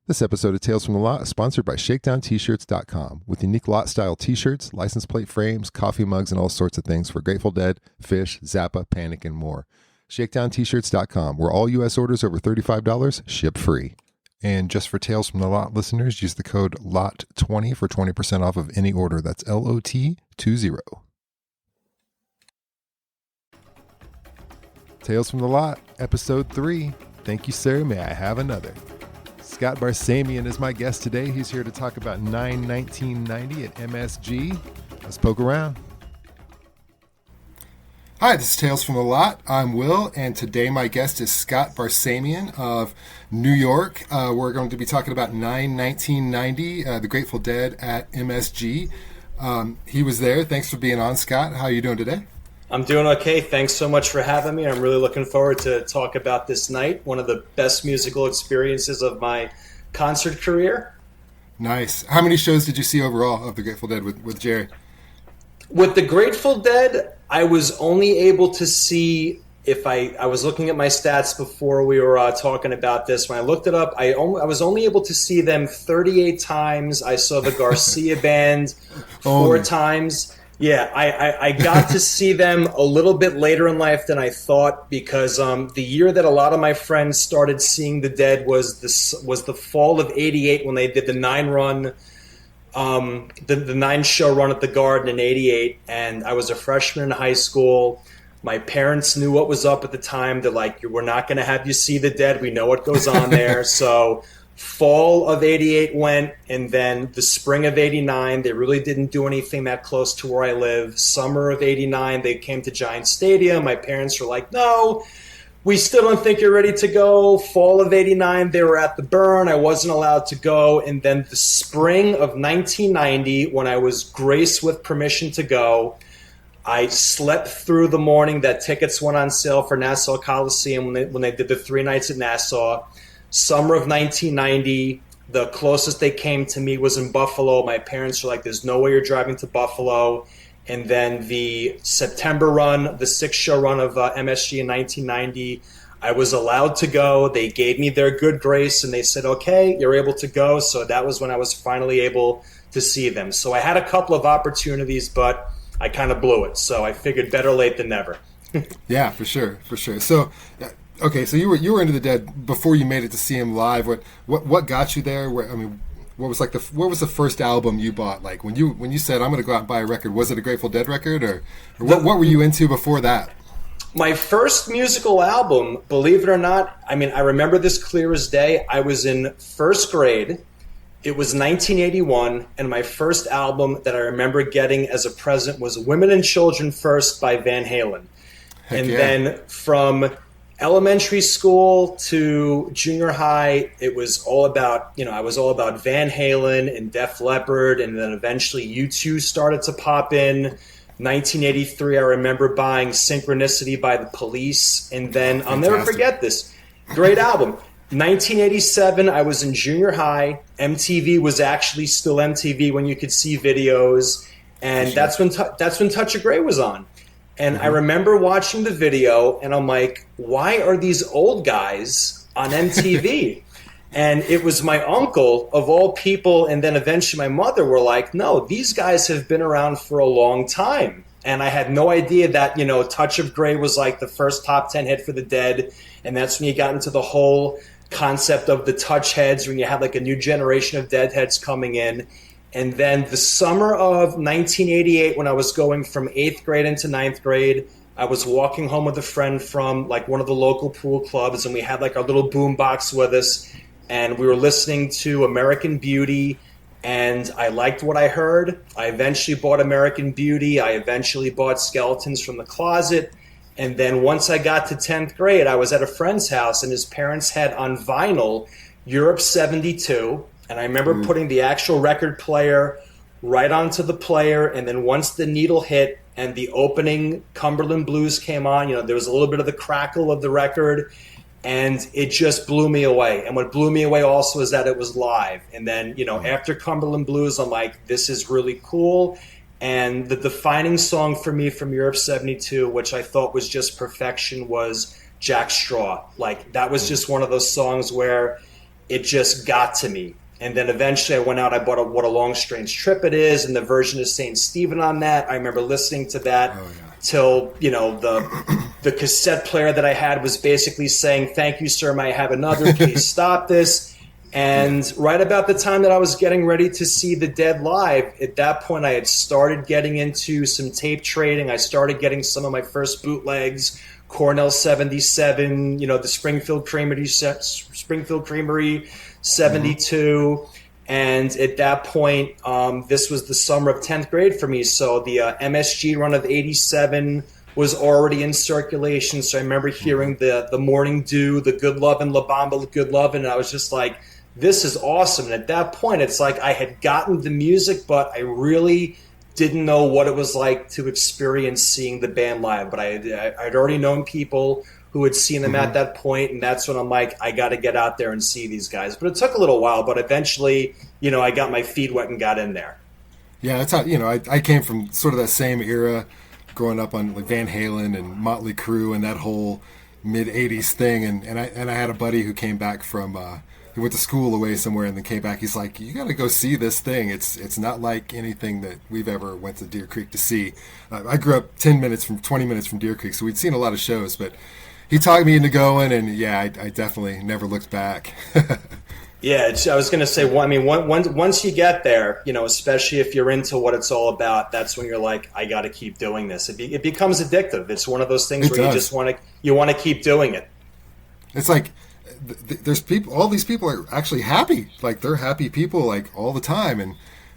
This episode of Tales from the Lot is sponsored by ShakedownT-shirts.com with unique lot-style T-shirts, license plate frames, coffee mugs, and all sorts of things for Grateful Dead, Fish, Zappa, Panic, and more. ShakedownT-shirts.com, where all U.S. orders over $35 ship free. And just for Tales from the Lot listeners, use the code LOT20 for 20% off of any order. That's LOT20. Tales from the Lot, Episode 3. Thank you, sir. May I have another? Scott Barsamian is my guest today. He's here to talk about 9/1990 at MSG. Let's poke around. Hi, this is Tales from the Lot. I'm Will, and today my guest is Scott Barsamian of New York. We're going to be talking about 9/1990, the Grateful Dead at MSG. He was there. Thanks for being on, Scott. How are you doing today? I'm doing okay. Thanks so much for having me. I'm really looking forward to talk about this night, one of the best musical experiences of my concert career. Nice. How many shows did you see overall of the Grateful Dead with Jerry? With the Grateful Dead, I was only able to see, if I was looking at my stats before we were talking about this. When I looked it up, I was only able to see them 38 times. I saw the Garcia Band 4 times. Yeah, I got to see them a little bit later in life than I thought, because the year that a lot of my friends started seeing the Dead was the fall of '88, when they did the 9-run, the 9-show run at the Garden in '88, and I was a freshman in high school. My parents knew what was up at the time. They're like, "We're not going to have you see the Dead. We know what goes on there." So fall of '88 went, and then the spring of '89, they really didn't do anything that close to where I live. Summer of '89, they came to Giant Stadium. My parents were like, "No, we still don't think you're ready to go." Fall of '89, they were at the Burn. I wasn't allowed to go. And then the spring of 1990, when I was graced with permission to go, I slept through the morning that tickets went on sale for Nassau Coliseum when they did the 3 nights at Nassau. Summer of 1990, the closest they came to me was in Buffalo. My parents were like, "There's no way you're driving to Buffalo." And then the September run, the 6-show run of MSG in 1990, I was allowed to go. They gave me their good grace, and they said, "Okay, you're able to go." So that was when I was finally able to see them. So I had a couple of opportunities, but I kind of blew it. So I figured better late than never. Yeah, for sure. So, okay, so you were into the Dead before you made it to see him live. What got you there? What was the first album you bought? Like when you said, "I'm going to go out and buy a record," was it a Grateful Dead record, or what were you into before that? My first musical album, believe it or not, I remember this clear as day. I was in first grade. It was 1981, and my first album that I remember getting as a present was "Women and Children First" by Van Halen. Heck and yeah. Then from elementary school to junior high, it was all about, I was all about Van Halen and Def Leppard, and then eventually U2 started to pop in. 1983, I remember buying Synchronicity by the Police, and then I'll never forget this. Great album. 1987, I was in junior high. MTV was actually still MTV when you could see videos, and that's when Touch of Grey was on. And I remember watching the video, and I'm like, "Why are these old guys on MTV?" And it was my uncle, of all people, and then eventually my mother were like, "No, these guys have been around for a long time." And I had no idea that, Touch of Grey was like the first top 10 hit for the Dead, and that's when you got into the whole concept of the touch heads, when you had like a new generation of Deadheads coming in. And then the summer of 1988, when I was going from 8th grade into 9th grade, I was walking home with a friend from like one of the local pool clubs, and we had like our little boom box with us, and we were listening to American Beauty, and I liked what I heard. I eventually bought American Beauty. I eventually bought Skeletons from the Closet. And then once I got to 10th grade, I was at a friend's house, and his parents had on vinyl Europe 72. And I remember putting the actual record player right onto the player, and then once the needle hit and the opening Cumberland Blues came on, there was a little bit of the crackle of the record, and it just blew me away. And what blew me away also is that it was live. And then, after Cumberland Blues, I'm like, this is really cool. And the defining song for me from Europe 72, which I thought was just perfection, was Jack Straw. Like, that was just one of those songs where it just got to me. And then eventually I went out, I bought What a Long Strange Trip It Is, and the version of St. Stephen on that. I remember listening to that till, the cassette player that I had was basically saying, "Thank you, sir, may I have another? Please stop this." And right about the time that I was getting ready to see the Dead live, at that point I had started getting into some tape trading. I started getting some of my first bootlegs, Cornell 77, the Springfield Creamery 72. And at that point, this was the summer of 10th grade for me. So the MSG run of 87 was already in circulation. So I remember hearing the Morning Dew, the Good Lovin', La Bamba, Good Lovin', and I was just like, this is awesome. And at that point, it's like I had gotten the music, but I really didn't know what it was like to experience seeing the band live. But I'd already known people who had seen them at that point, and that's when I'm like, I got to get out there and see these guys. But it took a little while, but eventually, I got my feet wet and got in there. Yeah, that's how, I came from sort of that same era, growing up on like Van Halen and Motley Crue and that whole mid-'80s thing, and I had a buddy who came back from he went to school away somewhere and then came back. He's like, you got to go see this thing. It's not like anything that we've ever went to Deer Creek to see. I grew up 20 minutes from Deer Creek, so we'd seen a lot of shows, but he talked me into going, and I definitely never looked back. Yeah, I was going to say, once you get there, especially if you're into what it's all about, that's when you're like, I got to keep doing this. It becomes addictive. It's one of those things where you just want to keep doing it. It's like there's people. All these people are actually happy. Like they're happy people, like all the time, and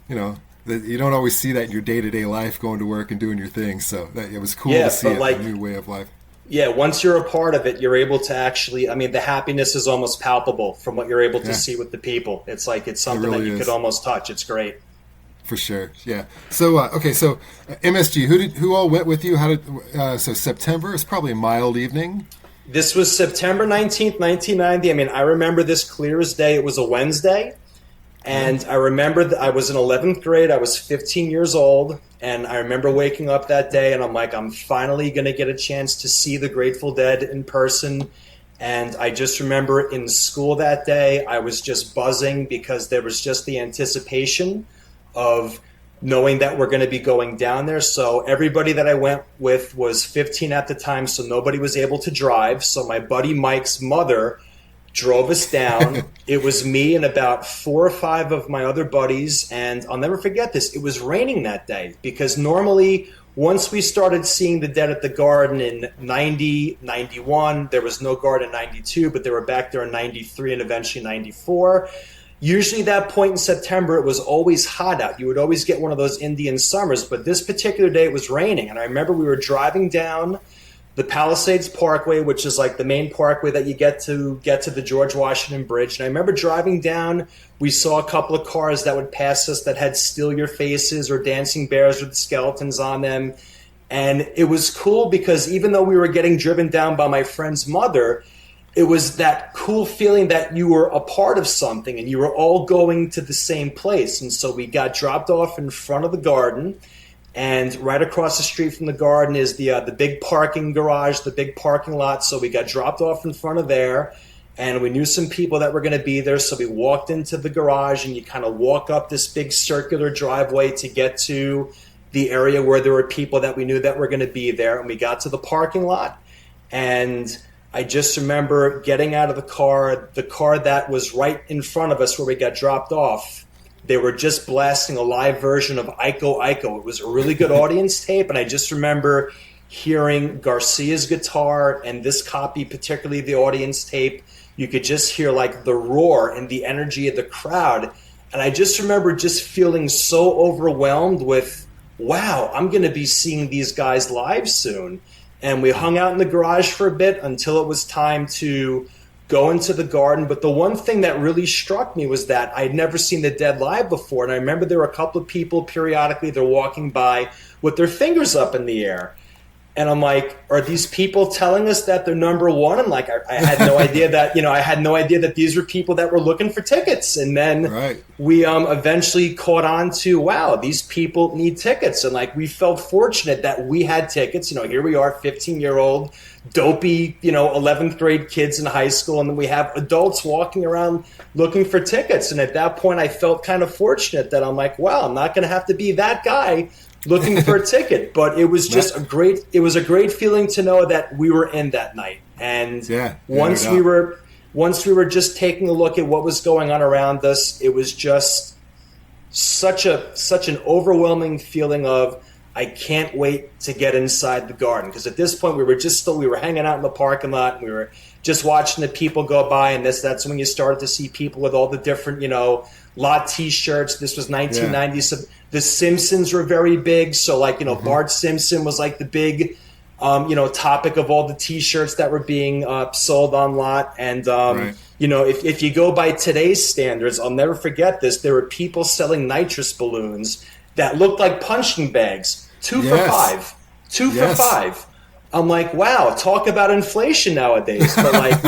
you don't always see that in your day-to-day life, going to work and doing your thing. So it was cool to see a new way of life. Yeah, once you're a part of it, you're able to actually, the happiness is almost palpable from what you're able to see with the people. It's like it's something that you could almost touch. It's great. For sure, yeah. So, so MSG, who all went with you? So September is probably a mild evening. This was September 19th, 1990. I remember this clear as day. It was a Wednesday. And I remember that I was in 11th grade. I was 15 years old. And I remember waking up that day and I'm like, I'm finally going to get a chance to see the Grateful Dead in person. And I just remember in school that day, I was just buzzing because there was just the anticipation of knowing that we're going to be going down there. So everybody that I went with was 15 at the time, so nobody was able to drive. So my buddy Mike's mother drove us down. It was me and about 4 or 5 of my other buddies, and I'll never forget this. It was raining that day because normally once we started seeing the Dead at the Garden in 90, 91, there was no Garden in 92, but they were back there in 93 and eventually 94. Usually that point in September, it was always hot out. You would always get one of those Indian summers, but this particular day it was raining. And I remember we were driving down the Palisades Parkway, which is like the main parkway that you get to the George Washington Bridge. And I remember driving down, we saw a couple of cars that would pass us that had Steal Your Faces or Dancing Bears with skeletons on them. And it was cool because even though we were getting driven down by my friend's mother, it was that cool feeling that you were a part of something and you were all going to the same place. And so we got dropped off in front of the garden. And right across the street from the garden is the big parking garage, the big parking lot. So we got dropped off in front of there, and we knew some people that were going to be there. So we walked into the garage, and you kind of walk up this big circular driveway to get to the area where there were people that we knew that were going to be there. And we got to the parking lot, and I just remember getting out of the car that was right in front of us where we got dropped off. They were just blasting a live version of Iko Iko. It was a really good audience tape, and I just remember hearing Garcia's guitar, and this copy, particularly the audience tape, you could just hear like the roar and the energy of the crowd. And I just remember just feeling so overwhelmed with, wow, I'm going to be seeing these guys live soon. And we hung out in the garage for a bit until it was time to go into the garden. But the one thing that really struck me was that I'd never seen the Dead live before. And I remember there were a couple of people periodically, they're walking by with their fingers up in the air. And I'm like, are these people telling us that they're number one? And like, I had no idea that, I had no idea that these were people that were looking for tickets. And then we eventually caught on to, wow, these people need tickets. And like, we felt fortunate that we had tickets. Here we are, 15-year-old, dopey, 11th grade kids in high school. And then we have adults walking around looking for tickets. And at that point, I felt kind of fortunate that I'm like, wow, I'm not going to have to be that guy looking for a ticket. But it was just a great feeling to know that we were in that night. And once we were just taking a look at what was going on around us, it was just such an overwhelming feeling of, I can't wait to get inside the Garden. Because at this point we were hanging out in the parking lot, and we were just watching the people go by, and that's when you started to see people with all the different, lot t-shirts. This was 1990. So the Simpsons were very big. So like, Bart Simpson was like the big, topic of all the t-shirts that were being sold on lot. And, if you go by today's standards, I'll never forget this. There were people selling nitrous balloons that looked like punching bags, 2 for $5. 2 for $5. I'm like, wow, talk about inflation nowadays. But like,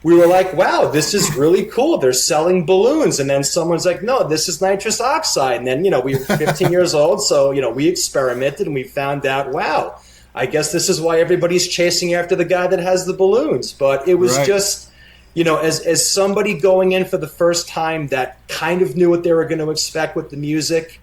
we were like, wow, this is really cool. They're selling balloons. And then someone's like, no, this is nitrous oxide. And then, we were 15 years old. So, we experimented and we found out, wow, I guess this is why everybody's chasing after the guy that has the balloons. But it was just, as somebody going in for the first time that kind of knew what they were going to expect with the music,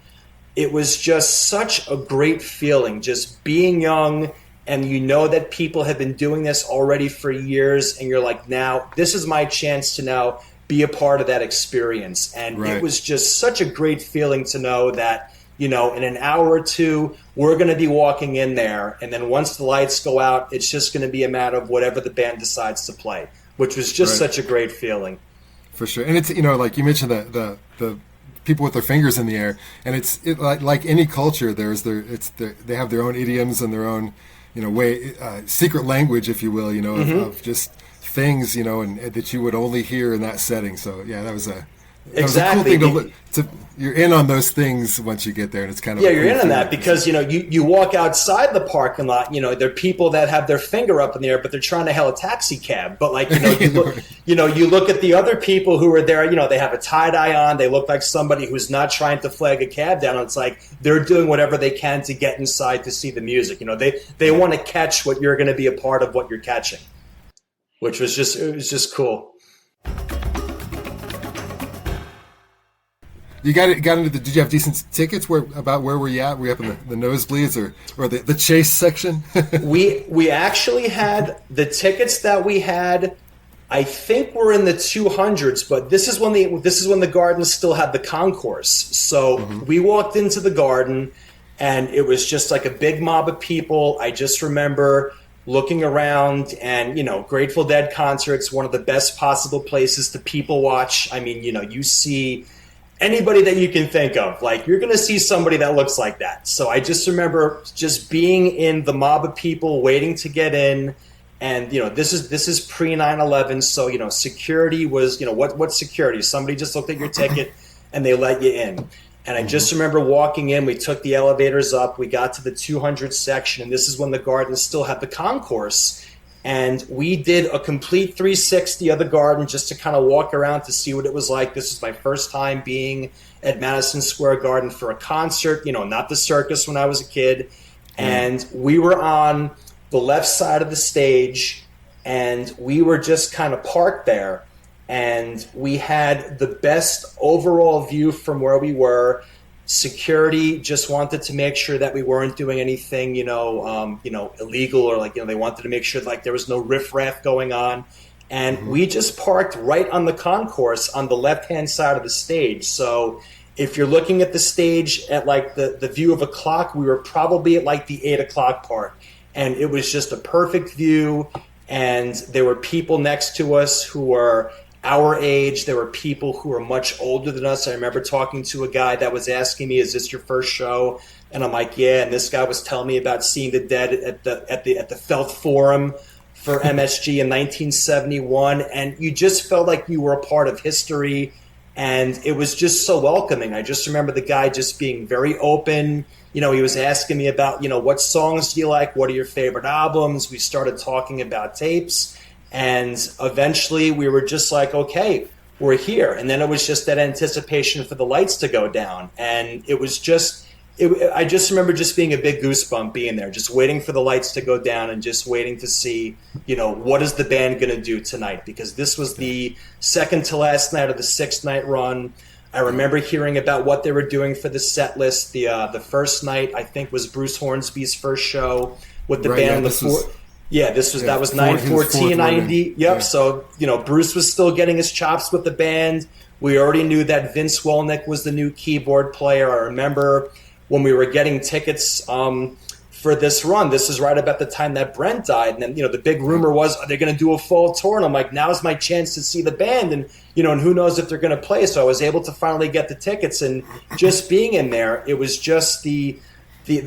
it was just such a great feeling, just being young. And that people have been doing this already for years, and you're like, now this is my chance to now be a part of that experience. And it was just such a great feeling to know that, in an hour or two, we're going to be walking in there. And then once the lights go out, it's just going to be a matter of whatever the band decides to play, which was just such a great feeling. For sure. And it's, like you mentioned, the people with their fingers in the air, and like any culture, they have their own idioms and their own, way, secret language, if you will, of just things, and that you would only hear in that setting. So that was a cool thing you're in on those things once you get there, and it's kind of you're in on that because you walk outside the parking lot, there are people that have their finger up in the air, but they're trying to hail a taxi cab. But like you look at the other people who are there, they have a tie-dye on, they look like somebody who's not trying to flag a cab down. It's like they're doing whatever they can to get inside to see the music. They want to catch what you're going to be a part of, what you're catching, which was just cool. You got into the? Did you have decent tickets? Where were you at? Were you up in the nosebleeds or the chase section? we actually had the tickets that we had. I think we're in the 200s, but this is when the Garden still had the concourse. So we walked into the Garden, and it was just like a big mob of people. I just remember looking around, and Grateful Dead concerts, one of the best possible places to people watch. I mean, you see anybody that you can think of, like you're going to see somebody that looks like that. So I just remember just being in the mob of people waiting to get in. And, this is pre 9/11. So, security was, what security? Somebody just looked at your ticket and they let you in. And I just remember walking in, we took the elevators up, we got to the 200 section, and this is when the Garden still had the concourse. And we did a complete 360 of the Garden just to kind of walk around to see what it was like. This was my first time being at Madison Square Garden for a concert, not the circus when I was a kid. And we were on the left side of the stage, and we were just kind of parked there. And we had the best overall view from where we were. Security just wanted to make sure that we weren't doing anything, illegal, or they wanted to make sure there was no riffraff going on. And we just parked right on the concourse on the left-hand side of the stage. So if you're looking at the stage at the view of a clock, we were probably at the 8 o'clock part. And it was just a perfect view. And there were people next to us who were our age. There were people who were much older than us. I remember talking to a guy that was asking me, "Is this your first show?" And I'm like, "Yeah." And this guy was telling me about seeing the Dead at the Felt Forum for MSG in 1971, and you just felt like you were a part of history. And it was just so welcoming. I just remember the guy just being very open. He was asking me about, what songs do you like? What are your favorite albums? We started talking about tapes. And eventually we were just like, okay, we're here. And then it was just that anticipation for the lights to go down. And it was just, I just remember just being a big goosebump being there, just waiting for the lights to go down and just waiting to see, what is the band going to do tonight? Because this was the second to last night of the 6-night run. I remember hearing about what they were doing for the set list. The first night, I think, was Bruce Hornsby's first show with the band. That was 9/14/90. Yep. Yeah. So, Bruce was still getting his chops with the band. We already knew that Vince Wolnick was the new keyboard player. I remember when we were getting tickets for this run, this is right about the time that Brent died. And then, the big rumor was, are they going to do a full tour? And I'm like, now's my chance to see the band. And, and who knows if they're going to play. So I was able to finally get the tickets. And just being in there, it was just the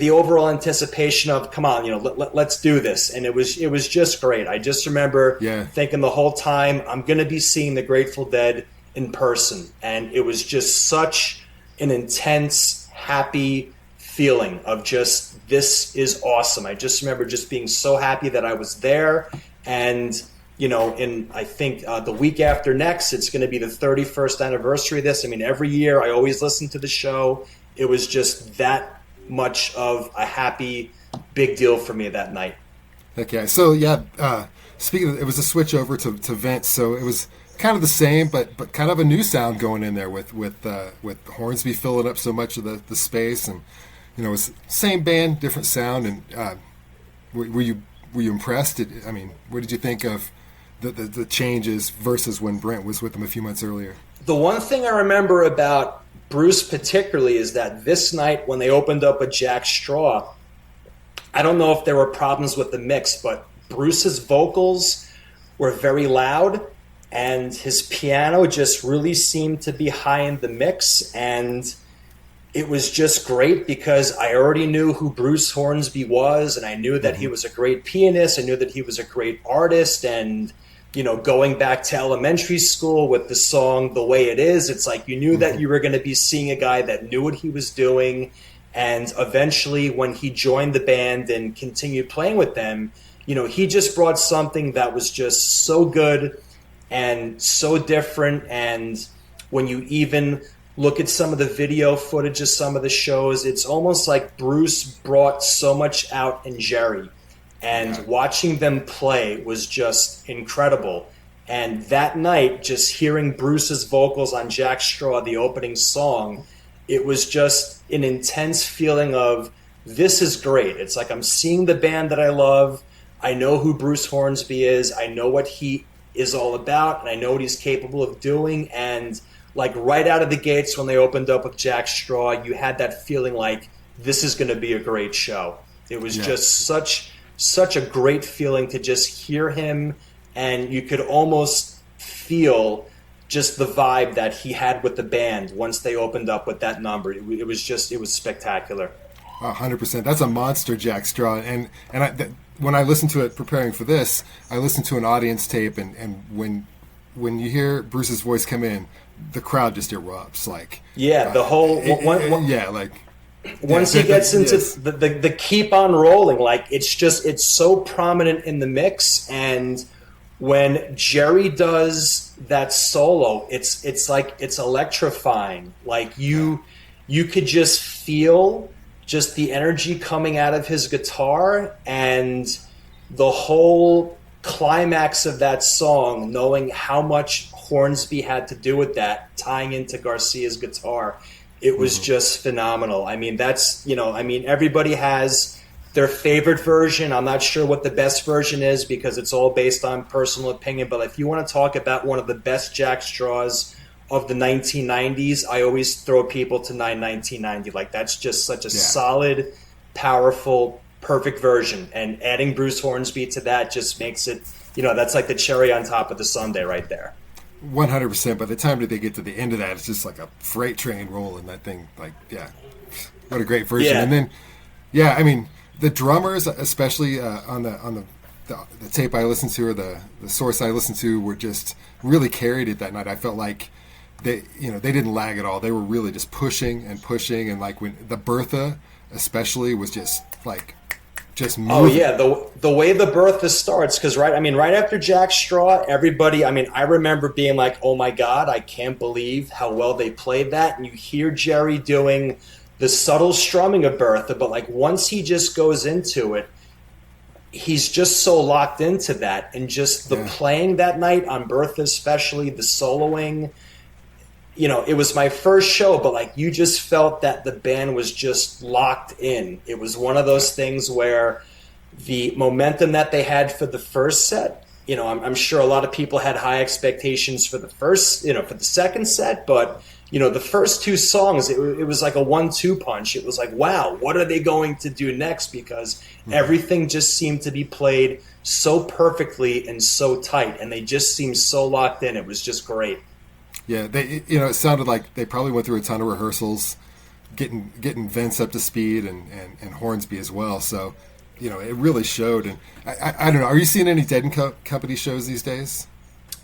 overall anticipation of, come on, let's do this. And it was just great. I just remember thinking the whole time, I'm going to be seeing the Grateful Dead in person. And it was just such an intense, happy feeling of just, this is awesome. I just remember just being so happy that I was there. And, I think the week after next, it's going to be the 31st anniversary of this. I mean, every year I always listen to the show. It was just that much of a happy, big deal for me that night. Okay. So, speaking of, it was a switch over to Vince. So it was kind of the same, but kind of a new sound going in there with Hornsby filling up so much of the space, and it was same band, different sound. And were you impressed? What did you think of the changes versus when Brent was with them a few months earlier? The one thing I remember about Bruce particularly is that this night when they opened up with Jack Straw, I don't know if there were problems with the mix, but Bruce's vocals were very loud. And his piano just really seemed to be high in the mix. And it was just great because I already knew who Bruce Hornsby was. And I knew that he was a great pianist. I knew that he was a great artist. And, going back to elementary school with the song The Way It Is, it's like you knew that you were going to be seeing a guy that knew what he was doing. And eventually when he joined the band and continued playing with them, he just brought something that was just so good and so different. And when you even look at some of the video footage of some of the shows, it's almost like Bruce brought so much out in Jerry. And watching them play was just incredible. And that night, just hearing Bruce's vocals on Jack Straw, the opening song, it was just an intense feeling of, this is great. It's like I'm seeing the band that I love. I know who Bruce Hornsby is. I know what he is all about, and I know what he's capable of doing. And like right out of the gates when they opened up with Jack Straw, you had that feeling like this is going to be a great show. It was just such a great feeling to just hear him, and you could almost feel just the vibe that he had with the band once they opened up with that number. It was spectacular. 100%. That's a monster, Jack Straw. And when I listened to it preparing for this, I listened to an audience tape, and when you hear Bruce's voice come in, the crowd just erupts. Like the whole once he gets into the keep on rolling, like it's so prominent in the mix. And when Jerry does that solo, it's like it's electrifying. Like you could just feel just the energy coming out of his guitar, and the whole climax of that song, knowing how much Hornsby had to do with that, tying into Garcia's guitar, it was just phenomenal. I mean, everybody has their favorite version. I'm not sure what the best version is because it's all based on personal opinion, but if you want to talk about one of the best Jack Straws of the 1990s, I always throw people to 1990. Like, that's just such a solid, powerful, perfect version. And adding Bruce Hornsby to that just makes it, that's like the cherry on top of the sundae right there. 100%. By the time that they get to the end of that, it's just like a freight train rolling that thing. Like, what a great version. And then, the drummers, especially on the tape I listened to, or the source I listened to, were just really carried it that night. I felt like they didn't lag at all. They were really just pushing and pushing, and like when the Bertha especially was just moving. Oh yeah, the way the Bertha starts, because right after Jack Straw, everybody, I remember being like, oh my God, I can't believe how well they played that. And you hear Jerry doing the subtle strumming of Bertha, but like once he just goes into it, he's just so locked into that, and just the playing that night on Bertha, especially the soloing. It was my first show, but like you just felt that the band was just locked in. It was one of those things where the momentum that they had for the first set, I'm sure a lot of people had high expectations for the first, for the second set, but the first two songs, it was like a 1-2 punch. It was like, wow, what are they going to do next? Because everything just seemed to be played so perfectly and so tight, and they just seemed so locked in. It was just great. Yeah, it sounded like they probably went through a ton of rehearsals, getting Vince up to speed and Hornsby as well. So, it really showed. And I don't know, are you seeing any Dead and Company shows these days?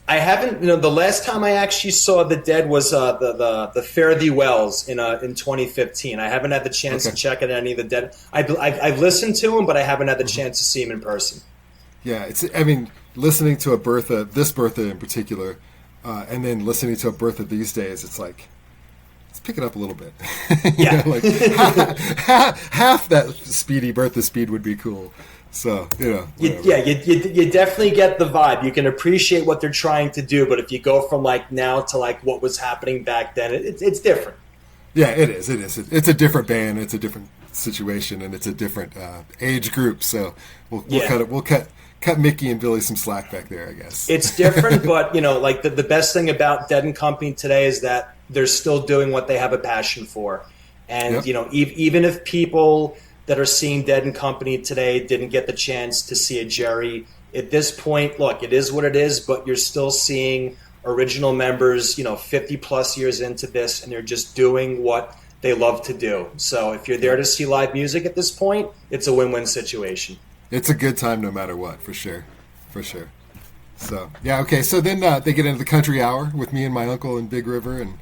I haven't. The last time I actually saw the Dead was the Fare Thee Wells in 2015. I haven't had the chance to check out any of the Dead. I've listened to them, but I haven't had the chance to see them in person. Yeah, listening to this Bertha in particular. And then listening to a Bertha these days, it's like, let's pick it up a little bit. Yeah. Half that speedy Bertha speed would be cool. So, you definitely get the vibe. You can appreciate what they're trying to do, but if you go from like now to like what was happening back then, it's different. Yeah, it is. It's a different band. It's a different situation, and it's a different age group. So we'll cut Mickey and Billy some slack back there, I guess. It's different, but like the best thing about Dead and Company today is that they're still doing what they have a passion for. And even if people that are seeing Dead and Company today didn't get the chance to see a Jerry, at this point, look, it is what it is, but you're still seeing original members, 50 plus years into this, and they're just doing what they love to do. So if you're there to see live music at this point, it's a win-win situation. It's a good time no matter what, for sure. So, yeah, okay. So then they get into the country hour with me and my uncle in Big River, and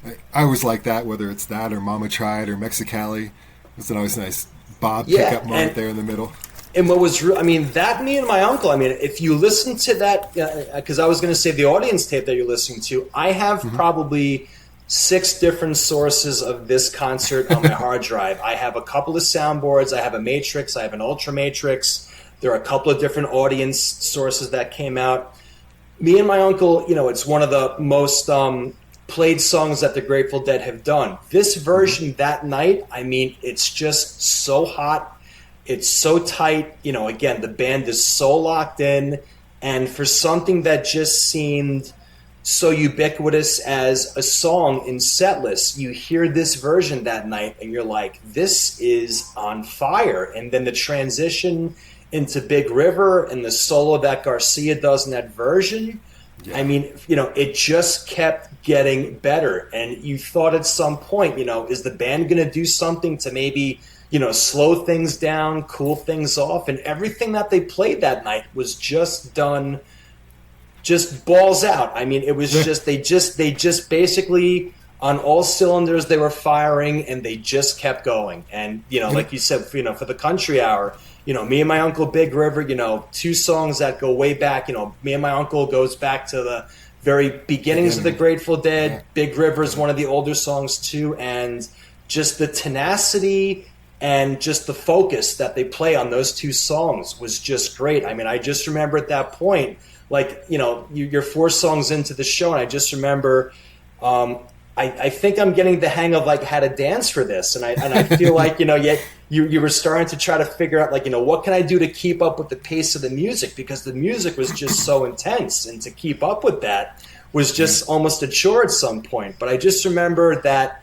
I always like that, whether it's that or Mama Tried or Mexicali. It's an always nice Bob pickup moment there in the middle. And what was, that me and my uncle, if you listen to that, because I was going to say the audience tape that you're listening to, I have probably 6 different sources of this concert on my hard drive. I have a couple of soundboards. I have a Matrix. I have an Ultra Matrix. There are a couple of different audience sources that came out. Me and my uncle, it's one of the most played songs that the Grateful Dead have done. This version that night, it's just so hot. It's so tight. Again, the band is so locked in. And for something that just seemed so ubiquitous as a song in setlist, you hear this version that night and you're like, this is on fire. And then the transition into Big River and the solo that Garcia does in that version, it just kept getting better. And you thought at some point, is the band going to do something to maybe, slow things down, cool things off? And everything that they played that night was just done just balls out. It was just they just basically on all cylinders they were firing, and they just kept going. And like you said, for the country hour, me and my uncle Big River, 2 songs that go way back. Me and my uncle goes back to the very beginnings of the Grateful Dead. Yeah. Big River is one of the older songs too, and just the tenacity and just the focus that they play on those 2 songs was just great. I just remember at that point, like, you're 4 songs into the show, and I just remember, I think I'm getting the hang of like how to dance for this, and I feel like you were starting to try to figure out like what can I do to keep up with the pace of the music, because the music was just so intense, and to keep up with that was just almost a chore at some point. But I just remember that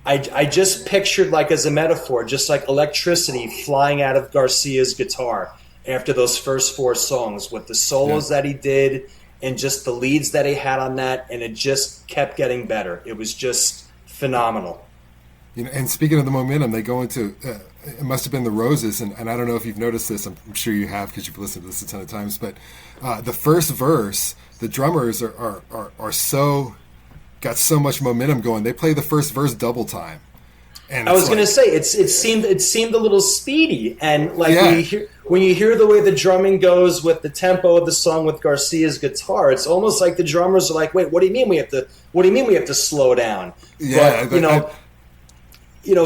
I just pictured, like as a metaphor, just like electricity flying out of Garcia's guitar after those first 4 songs, with the solos that he did and just the leads that he had on that, and it just kept getting better. It was just phenomenal. And speaking of the momentum, they go into it must have been the Roses, and I don't know if you've noticed this. I'm sure you have because you've listened to this a ton of times. But the first verse, the drummers are so got so much momentum going. They play the first verse double time. And I was going to say it seemed a little speedy, and like when you hear the way the drumming goes with the tempo of the song with Garcia's guitar, it's almost like the drummers are like, "Wait, what do you mean we have to slow down?" Yeah, but,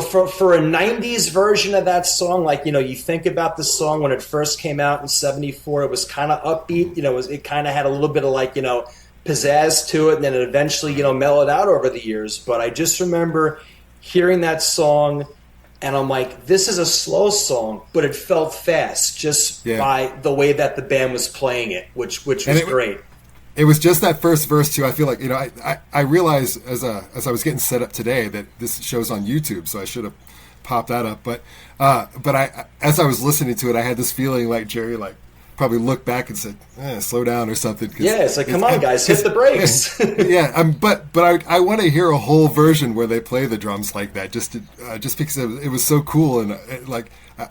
for a '90s version of that song, like you think about the song when it first came out in '74, it was kind of upbeat. It kind of had a little bit of like pizzazz to it, and then it eventually mellowed out over the years. But I just remember hearing that song, and I'm like, this is a slow song, but it felt fast just by the way that the band was playing it, which was great. It was just that first verse too. I feel like I realized as I was getting set up today that this show's on YouTube, so I should have popped that up. But I as I was listening to it, I had this feeling like Jerry probably looked back and said, slow down or something. Yeah, it's like, come on, guys, hit the brakes. But I want to hear a whole version where they play the drums like that, just because it was so cool. And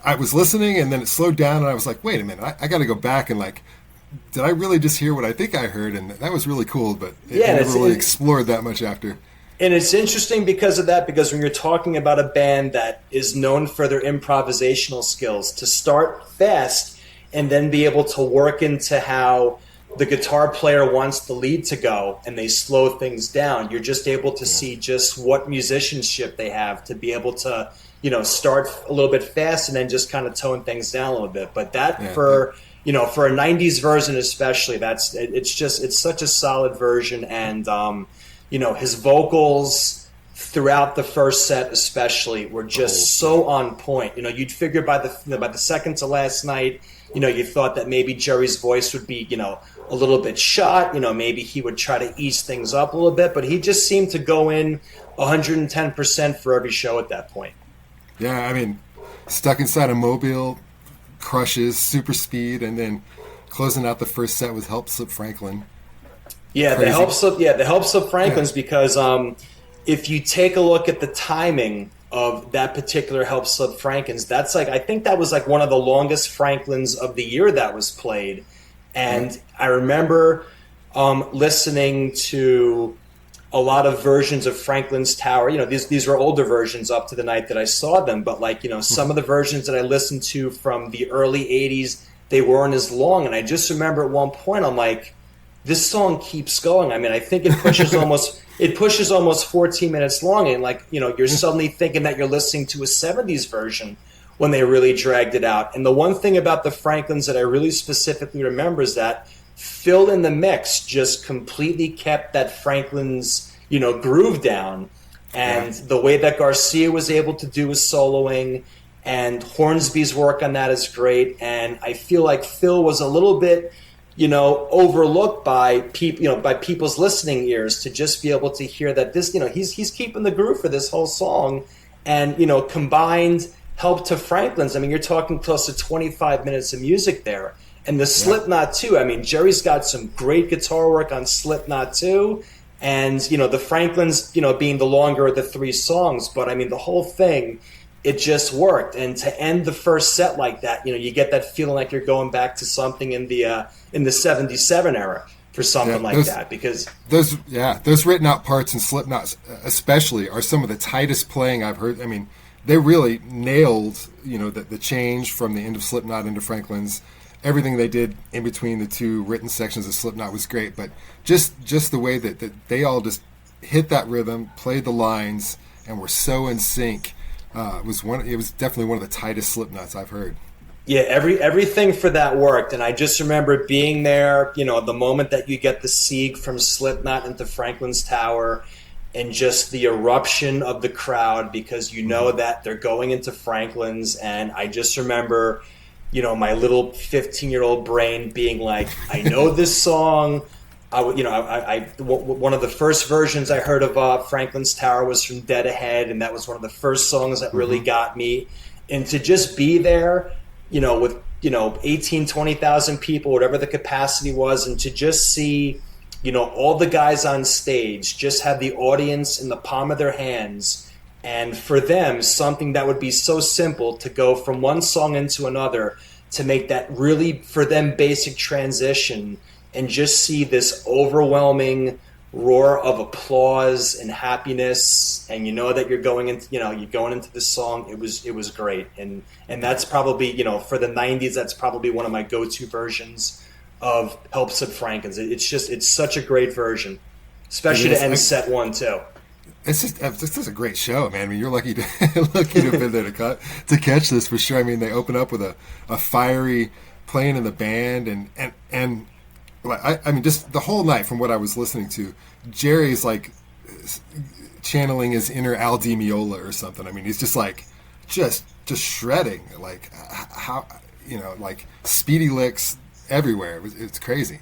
I was listening, and then it slowed down, and I was like, wait a minute, I got to go back and did I really just hear what I think I heard? And that was really cool, but I never really explored that much after. And it's interesting because of that, because when you're talking about a band that is known for their improvisational skills, to start fast and then be able to work into how the guitar player wants the lead to go, and they slow things down. You're just able to see just what musicianship they have to be able to, start a little bit fast and then just kind of tone things down a little bit. But for a '90s version especially, it's such a solid version, and his vocals throughout the first set especially were just so on point. You'd figure by the second to last night, you thought that maybe Jerry's voice would be, a little bit shot. Maybe he would try to ease things up a little bit, but he just seemed to go in 110% for every show at that point. Yeah, I mean, Stuck Inside a Mobile, crushes, super speed, and then closing out the first set with Help Slip Franklin. Yeah, the Help Slip Franklin's because if you take a look at the timing of that particular Help Slip Franklin's, I think that was one of the longest Franklins of the year that was played. And I remember listening to a lot of versions of Franklin's Tower. These were older versions up to the night that I saw them, but some of the versions that I listened to from the early 80s, they weren't as long. And I just remember at one point, I'm like, this song keeps going. I mean, I think it pushes almost 14 minutes long, and you're suddenly thinking that you're listening to a 70s version when they really dragged it out. And the one thing about the Franklins that I really specifically remember is that Phil in the mix just completely kept that Franklin's groove down, and the way that Garcia was able to do his soloing, and Hornsby's work on that is great. And I feel like Phil was a little bit overlooked by people's listening ears, to just be able to hear that this, he's keeping the groove for this whole song, and combined help to Franklin's. I mean, you're talking close to 25 minutes of music there, and the Slipknot too. I mean, Jerry's got some great guitar work on Slipknot too, and the Franklins, being the longer of the three songs, but I mean the whole thing, it just worked. And to end the first set like that, you get that feeling like you're going back to something in the '77 era for something that, because those written out parts in Slipknot especially are some of the tightest playing I've heard. I mean, they really nailed the change from the end of Slipknot into Franklin's. Everything they did in between the two written sections of Slipknot was great, but just the way that they all just hit that rhythm, played the lines, and were so in sync. It was definitely one of the tightest Slipknots I've heard. Yeah, everything for that worked, and I just remember being there, the moment that you get the sieg from Slipknot into Franklin's Tower, and just the eruption of the crowd, because that they're going into Franklin's. And I just remember, my little 15-year-old brain being like, I know this song. One of the first versions I heard of Franklin's Tower was from Dead Ahead, and that was one of the first songs that really got me. And to just be there, with 18, 20,000 people, whatever the capacity was, and to just see, all the guys on stage just have the audience in the palm of their hands, and for them, something that would be so simple to go from one song into another, to make that really, for them, basic transition, and just see this overwhelming roar of applause and happiness, and you know that you're going into, you're going into this song. It was great, and that's probably, for the '90s, that's probably one of my go-to versions of Help Said Frankens. It's such a great version, especially to end set one too. It's just a great show, man. I mean, you're lucky to have been there to catch this for sure. I mean, they open up with a fiery playing in the band, and I mean, just the whole night from what I was listening to, Jerry's like channeling his inner Al Di Meola or something. I mean, he's just like just shredding, like how like speedy licks everywhere. It's crazy.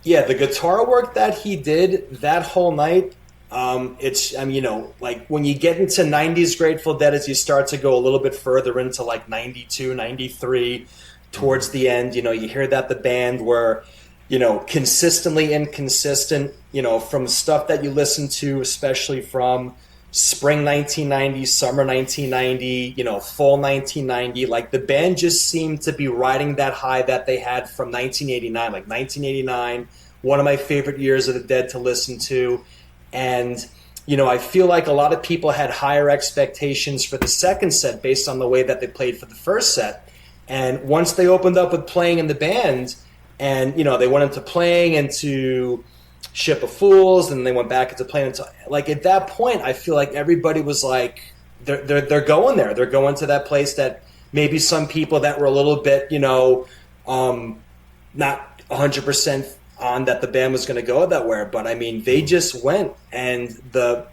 Yeah, the guitar work that he did that whole night. Like when you get into 90s Grateful Dead, as you start to go a little bit further into like 92, 93, towards the end, you hear that the band were, consistently inconsistent, from stuff that you listen to, especially from spring 1990, summer 1990, fall 1990. Like the band just seemed to be riding that high that they had from 1989. Like 1989, one of my favorite years of the Dead to listen to. And, I feel like a lot of people had higher expectations for the second set based on the way that they played for the first set. And once they opened up with playing in the band and, they went into playing into Ship of Fools and they went back into playing into, like at that point, I feel like everybody was like, they're going there. They're going to that place that maybe some people that were a little bit, not 100% on that the band was going to go that way, but I mean they just went. And the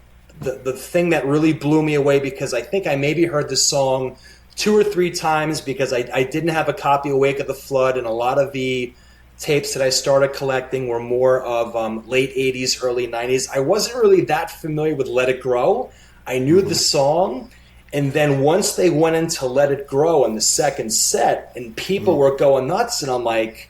thing that really blew me away, because I think I maybe heard this song 2 or 3 times, because I didn't have a copy of Wake of the Flood, and a lot of the tapes that I started collecting were more of late 80s, early 90s. I wasn't really that familiar with Let It Grow. I knew the song, and then once they went into Let It Grow in the second set and people were going nuts, and I'm like,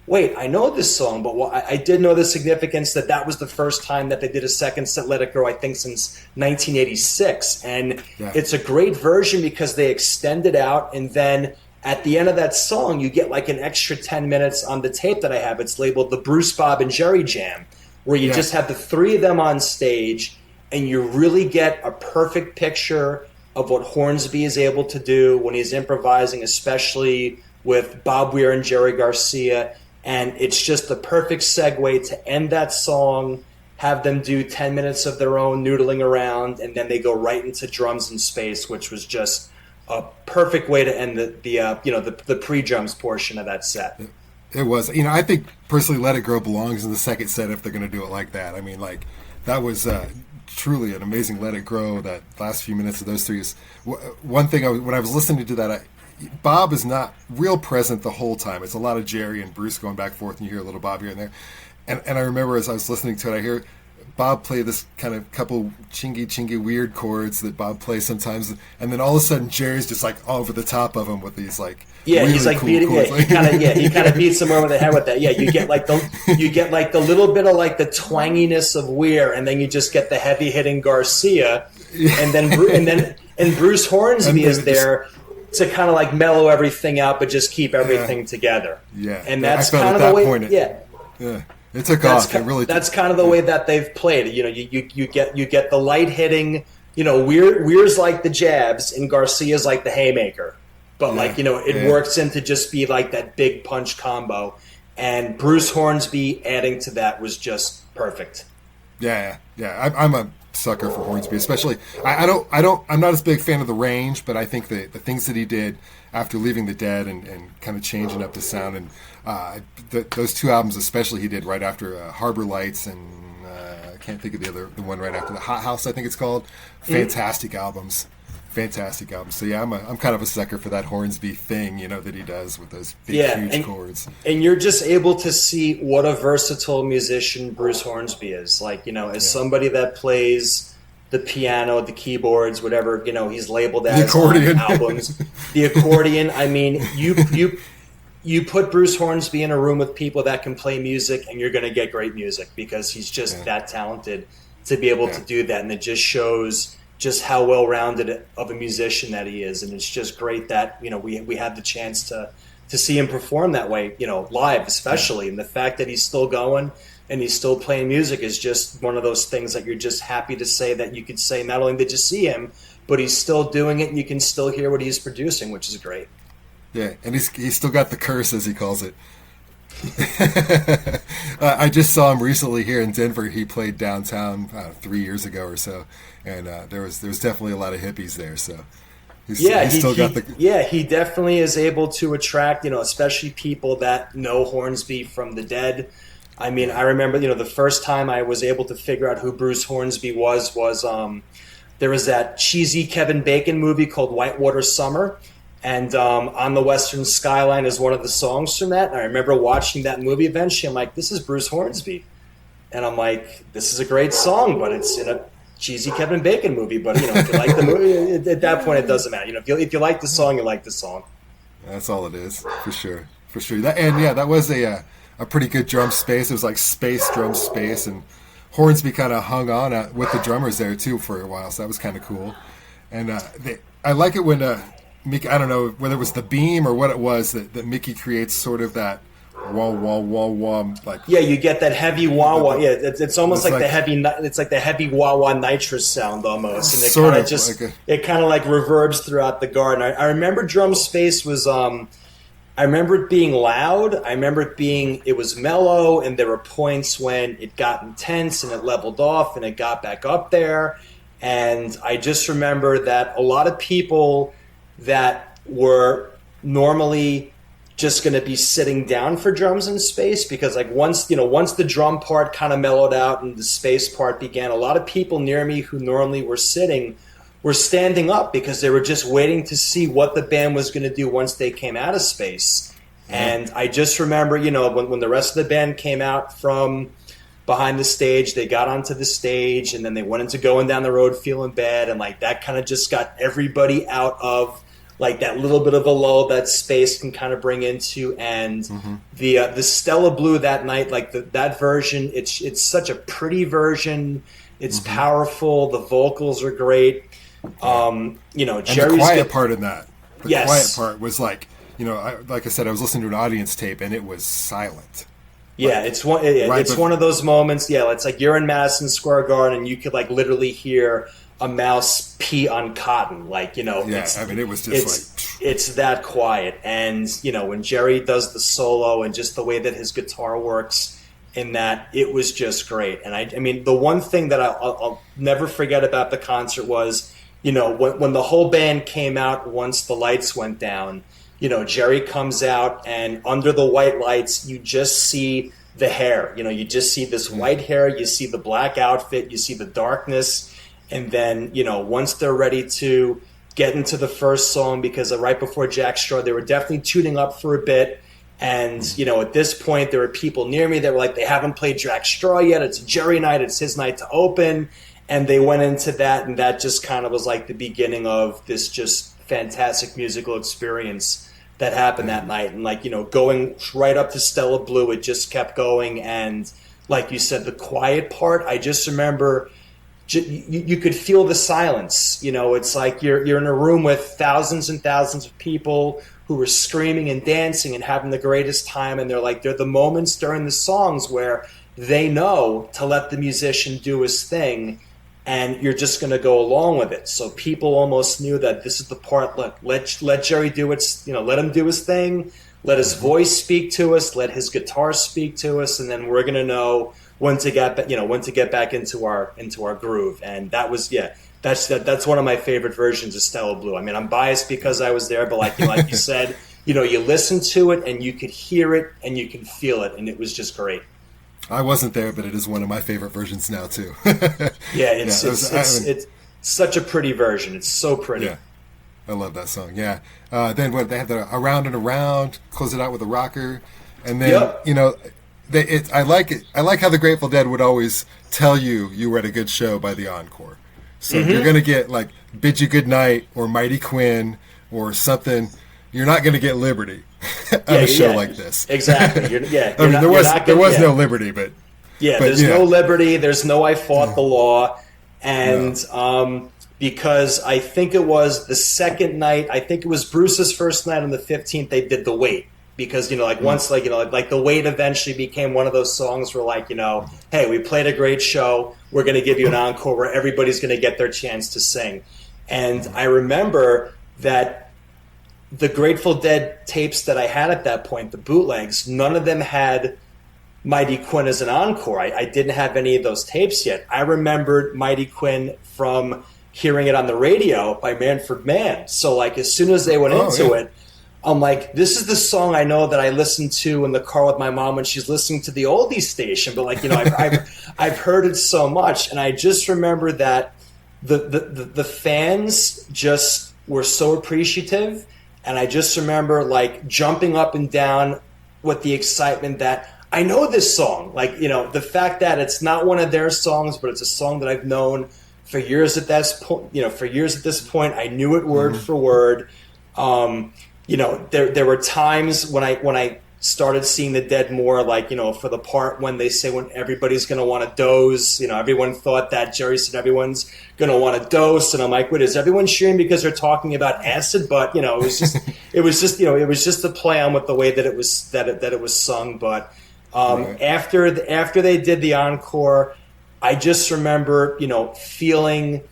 wait, I know this song, but I did know the significance that was the first time that they did a second set Let It Grow, I think, since 1986. And It's a great version because they extend it out, and then at the end of that song, you get like an extra 10 minutes on the tape that I have. It's labeled the Bruce, Bob, and Jerry Jam, where you just have the 3 of them on stage, and you really get a perfect picture of what Hornsby is able to do when he's improvising, especially with Bob Weir and Jerry Garcia. And it's just the perfect segue to end that song, have them do 10 minutes of their own noodling around, and then they go right into Drums in Space, which was just a perfect way to end the pre-drums portion of that set. It was. I think personally Let It Grow belongs in the second set if they're going to do it like that. I mean, like, that was truly an amazing Let It Grow. That last few minutes of those 3 is one thing. When I was listening to that, Bob is not real present the whole time. It's a lot of Jerry and Bruce going back and forth, and you hear a little Bob here and there. And I remember as I was listening to it, I hear Bob play this kind of couple chingy weird chords that Bob plays sometimes, and then all of a sudden Jerry's just like over the top of him with these like really he's like cool beating chords. he kind of beats him over the head with that. Yeah, you get like the little bit of like the twanginess of Weir, and then you just get the heavy hitting Garcia, and then Bruce Hornsby is there to kind of like mellow everything out, but just keep everything together. Yeah, and that's kind of the way. It took off. It really. That's kind of the way that they've played. You get the light hitting. Weir's like the jabs, and Garcia's like the haymaker. But it works into just be like that big punch combo. And Bruce Hornsby adding to that was just perfect. Yeah. I'm a sucker for Hornsby, especially. I'm not as big a fan of the range, but I think the things that he did after leaving the Dead and kind of changing up the sound, and those 2 albums especially he did right after Harbor Lights, and I can't think of the one right after the Hot House, I think it's called. Fantastic albums. So yeah, I'm kind of a sucker for that Hornsby thing, that he does with those big huge chords. And you're just able to see what a versatile musician Bruce Hornsby is. Like, as somebody that plays the piano, the keyboards, whatever, he's labeled as the accordion. On albums. The accordion. I mean, you put Bruce Hornsby in a room with people that can play music, and you're going to get great music, because he's just that talented to be able to do that. And it just shows just how well-rounded of a musician that he is. And it's just great that, we had the chance to see him perform that way, live especially. And the fact that he's still going, and he's still playing music is just one of those things that you're just happy to say that you could say not only did you see him, but he's still doing it and you can still hear what he's producing, which is great. Yeah, and he's still got the curse, as he calls it. I just saw him recently here in Denver. He played downtown 3 years ago or so, and there was definitely a lot of hippies there. So he definitely is able to attract, especially people that know Hornsby from the Dead. I mean, I remember, the first time I was able to figure out who Bruce Hornsby was there was that cheesy Kevin Bacon movie called Whitewater Summer. And On the Western Skyline is one of the songs from that. And I remember watching that movie eventually. I'm like, this is Bruce Hornsby. And I'm like, this is a great song, but it's in a cheesy Kevin Bacon movie. But, if you like the movie, at that point, it doesn't matter. If you like the song, you like the song. That's all it is, for sure. For sure. That was a pretty good drum space. It was like space drum space. And Hornsby kind of hung on with the drummers there, too, for a while. So that was kind of cool. And I like it when... Mickey, I don't know whether it was the beam or what it was that Mickey creates sort of that wah wah wah wah like. Yeah, you get that heavy wah wah. Yeah, it's almost like the heavy. It's like the heavy wah wah nitrous sound almost, and it kind of like reverbs throughout the garden. I remember drum space was. I remember it being loud. I remember it was mellow, and there were points when it got intense and it leveled off and it got back up there. And I just remember that a lot of people that were normally just going to be sitting down for drums in space, because like once the drum part kind of mellowed out and the space part began, a lot of people near me who normally were sitting were standing up because they were just waiting to see what the band was going to do once they came out of space. And I just remember, when the rest of the band came out from behind the stage, they got onto the stage and then they went into Going Down the Road Feeling Bad, and like that kind of just got everybody out of like that little bit of a lull that space can kind of bring into. And the Stella Blue that night, like that version, it's such a pretty version. It's powerful. The vocals are great. And the quiet part in that. The quiet part was like, like I said, I was listening to an audience tape and it was silent. Yeah, it's one of those moments. Yeah, it's like you're in Madison Square Garden and you could like literally hear a mouse pee on cotton. Like, it was just it's that quiet. And, when Jerry does the solo and just the way that his guitar works in that, it was just great. And I mean, the one thing that I'll never forget about the concert was, when the whole band came out, once the lights went down, Jerry comes out and under the white lights, you just see the hair, you just see this white hair, you see the black outfit, you see the darkness. And then, once they're ready to get into the first song, because right before Jack Straw, they were definitely tuning up for a bit. And, at this point, there were people near me that were like, they haven't played Jack Straw yet. It's Jerry night. It's his night to open. And they went into that. And that just kind of was like the beginning of this just fantastic musical experience that happened that night. And like, going right up to Stella Blue, it just kept going. And like you said, the quiet part, I just remember... You could feel the silence. It's like you're in a room with thousands and thousands of people who were screaming and dancing and having the greatest time. And they're the moments during the songs where they know to let the musician do his thing, and you're just going to go along with it. So people almost knew that this is the part. Look, let Jerry do it. Let him do his thing. Let his voice speak to us. Let his guitar speak to us, and then we're going to know when to get back into our groove. And that was that's one of my favorite versions of Stella Blue. I mean, I'm biased because I was there, but like you said, you listen to it and you could hear it and you can feel it, and it was just great. I wasn't there, but it is one of my favorite versions now too. It's such a pretty version. It's so pretty. Yeah, I love that song. Yeah. Then when they have the Around and Around, close it out with a rocker, and then I like it. I like how the Grateful Dead would always tell you were at a good show by the encore. So you're going to get like Bid You Good Night or Mighty Quinn or something. You're not going to get Liberty on a show like this. Exactly. There was no Liberty, but there's no Liberty. There's no I Fought the Law, and because I think it was the second night. I think it was Bruce's first night on the 15th. They did The Wait. because, like once, like The Wait eventually became one of those songs where like, hey, we played a great show. We're going to give you an encore where everybody's going to get their chance to sing. And I remember that the Grateful Dead tapes that I had at that point, the bootlegs, none of them had Mighty Quinn as an encore. I didn't have any of those tapes yet. I remembered Mighty Quinn from hearing it on the radio by Manfred Mann. So like as soon as they went into it, I'm like, this is the song I know that I listen to in the car with my mom when she's listening to the oldies station. But like, I've heard it so much. And I just remember that the fans just were so appreciative. And I just remember like jumping up and down with the excitement that I know this song. Like, the fact that it's not one of their songs, but it's a song that I've known for years at this point. For years at this point, I knew it word for word. There were times when I started seeing the Dead more, like, for the part when they say when everybody's going to want to doze. Everyone thought that. Jerry said everyone's going to want to dose, and I'm like, wait, is everyone cheering because they're talking about acid? But it was just it was just a play on with the way that it was that it was sung. But after they did the encore, I just remember feeling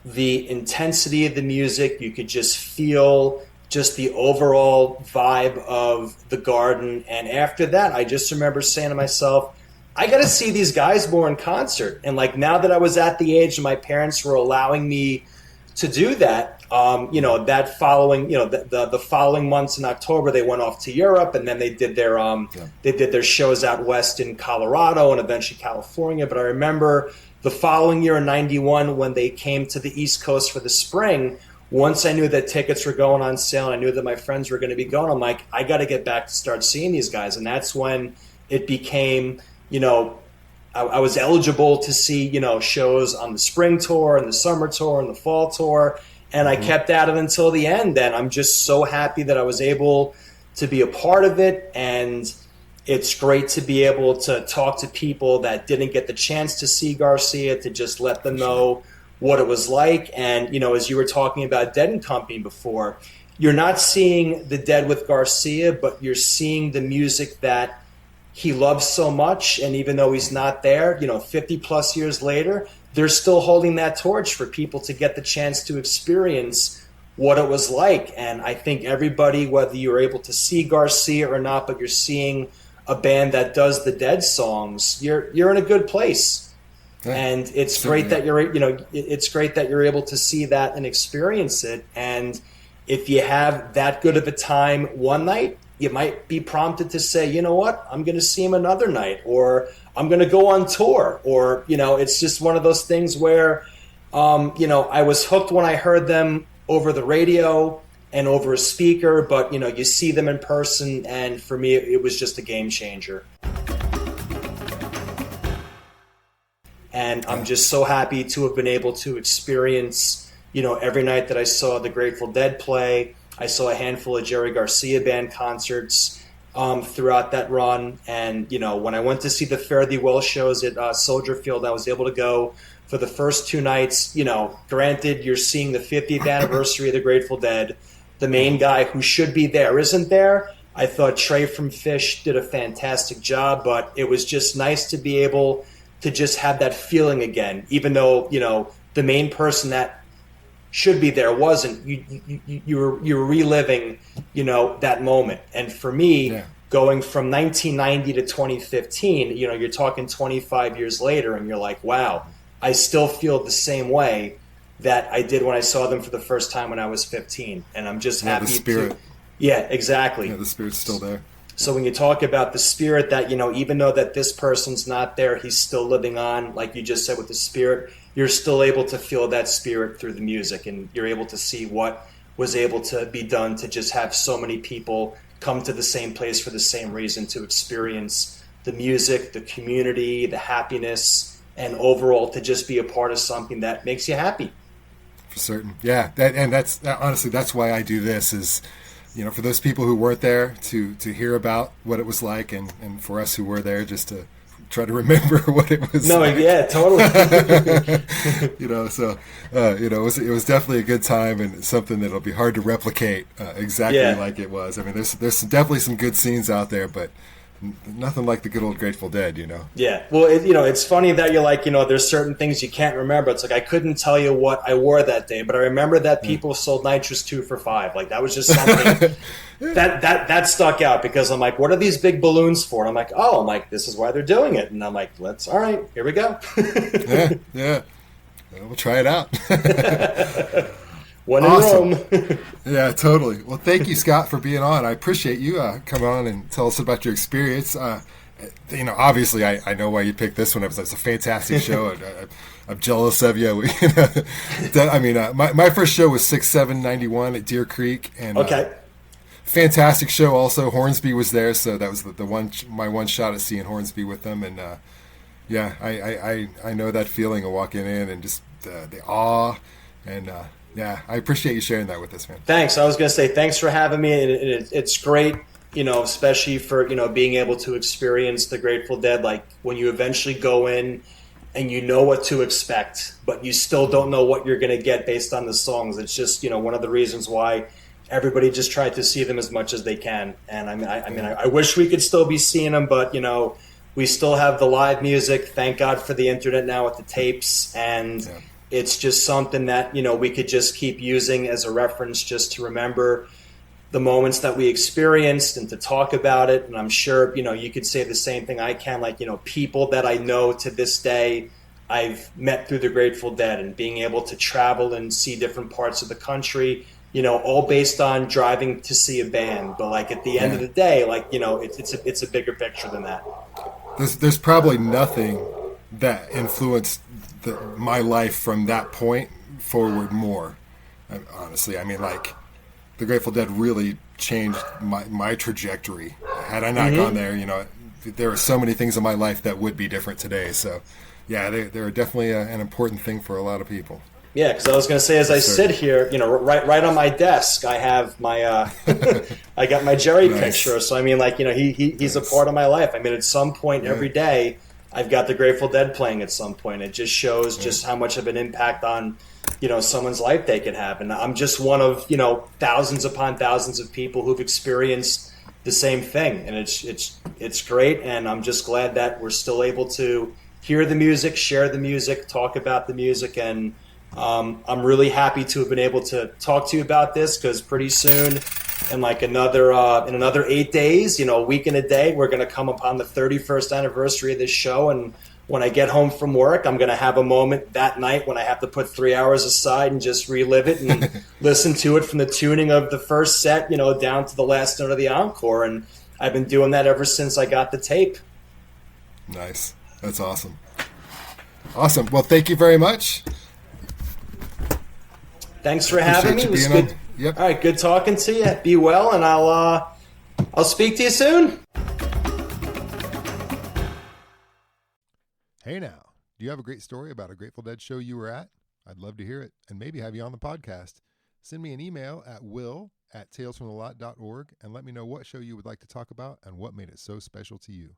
the intensity of the music. You could just feel just the overall vibe of the Garden. And after that, I just remember saying to myself, I got to see these guys more in concert. And like now that I was at the age and my parents were allowing me to do that, that following, the following months in October, they went off to Europe, and then they did their shows out west in Colorado and eventually California. But I remember the following year in '91 when they came to the East Coast for the spring. Once I knew that tickets were going on sale and I knew that my friends were going to be going, I'm like, I got to get back to start seeing these guys. And that's when it became, I was eligible to see, shows on the spring tour and the summer tour and the fall tour. And I kept at it until the end. And I'm just so happy that I was able to be a part of it. And it's great to be able to talk to people that didn't get the chance to see Garcia, to just let them know what it was like. And, as you were talking about Dead and Company before, you're not seeing the Dead with Garcia, but you're seeing the music that he loves so much. And even though he's not there, 50 plus years later, they're still holding that torch for people to get the chance to experience what it was like. And I think everybody, whether you're able to see Garcia or not, but you're seeing a band that does the Dead songs, you're in a good place. And it's great that it's great that you're able to see that and experience it. And if you have that good of a time one night, you might be prompted to say, you know what, I'm going to see him another night, or I'm going to go on tour, or, it's just one of those things where, I was hooked when I heard them over the radio and over a speaker, but, you see them in person. And for me, it was just a game changer. And I'm just so happy to have been able to experience, every night that I saw the Grateful Dead play. I saw a handful of Jerry Garcia band concerts throughout that run. And, when I went to see the Fare Thee Well shows at Soldier Field, I was able to go for the first two nights. Granted, you're seeing the 50th anniversary of the Grateful Dead. The main guy who should be there isn't there. I thought Trey from Phish did a fantastic job, but it was just nice to be able to just have that feeling again, even though, the main person that should be there wasn't. You were reliving, that moment. And for me, going from 1990 to 2015, you're talking 25 years later, and you're like, wow, I still feel the same way that I did when I saw them for the first time when I was 15. And I'm just happy. The spirit. Yeah, exactly. Yeah, the spirit's still there. So when you talk about the spirit that, even though that this person's not there, he's still living on, like you just said with the spirit, you're still able to feel that spirit through the music, and you're able to see what was able to be done to just have so many people come to the same place for the same reason, to experience the music, the community, the happiness, and overall to just be a part of something that makes you happy. For certain. Yeah. That's honestly, that's why I do this is, for those people who weren't there to hear about what it was like, and for us who were there, just to try to remember what it was. No, like. yeah, totally. So it was definitely a good time and something that'll be hard to replicate exactly like it was. I mean, there's definitely some good scenes out there, but nothing like the good old Grateful Dead, Yeah. Well, it's funny that you're like, there's certain things you can't remember. It's like, I couldn't tell you what I wore that day, but I remember that people sold nitrous 2 for $5. Like, that was just something that stuck out, because I'm like, what are these big balloons for? And I'm like, this is why they're doing it. And I'm like, all right, here we go. Yeah. We'll try it out. When in Rome. Yeah, totally. Well, thank you, Scott, for being on. I appreciate you coming on and tell us about your experience. Obviously, I know why you picked this one up. It's a fantastic show. I'm jealous of you. My first show was 6/7/91 at Deer Creek, and fantastic show. Also, Hornsby was there, so that was my one shot at seeing Hornsby with them. And I know that feeling of walking in and just the awe and. Yeah, I appreciate you sharing that with us, man. Thanks. I was going to say thanks for having me. It's great, especially for, being able to experience the Grateful Dead. Like, when you eventually go in and you know what to expect, but you still don't know what you're going to get based on the songs. It's just, one of the reasons why everybody just tried to see them as much as they can. And I wish we could still be seeing them, but, we still have the live music. Thank God for the internet now with the tapes. And it's just something that, we could just keep using as a reference, just to remember the moments that we experienced and to talk about it. And I'm sure, you could say the same thing I can, like, people that I know to this day, I've met through the Grateful Dead, and being able to travel and see different parts of the country, all based on driving to see a band. But like, at the end of the day, like, it's a bigger picture than that. There's probably nothing that influenced my life from that point forward more, honestly. I mean, like, the Grateful Dead really changed my trajectory. Had I not gone there, there are so many things in my life that would be different today. So yeah, they're definitely an important thing for a lot of people. Yeah, because I was going to say, as I sit here, right on my desk, I have my, I got my Jerry picture. So I mean, like, he's a part of my life. I mean, at some point every day, I've got the Grateful Dead playing at some point. It just shows just how much of an impact on, someone's life they can have. And I'm just one of, thousands upon thousands of people who've experienced the same thing. And it's great. And I'm just glad that we're still able to hear the music, share the music, talk about the music. And I'm really happy to have been able to talk to you about this, because pretty soon, in like another 8 days, a week and a day, we're going to come upon the 31st anniversary of this show. And when I get home from work, I'm going to have a moment that night when I have to put 3 hours aside and just relive it and listen to it from the tuning of the first set, down to the last note of the encore. And I've been doing that ever since I got the tape. Nice. That's awesome. Awesome. Well, thank you very much. Thanks for having me. It was good. Yep. All right, good talking to you. Be well, and I'll speak to you soon. Hey now, do you have a great story about a Grateful Dead show you were at? I'd love to hear it and maybe have you on the podcast. Send me an email at will@talesfromthelot.org and let me know what show you would like to talk about and what made it so special to you.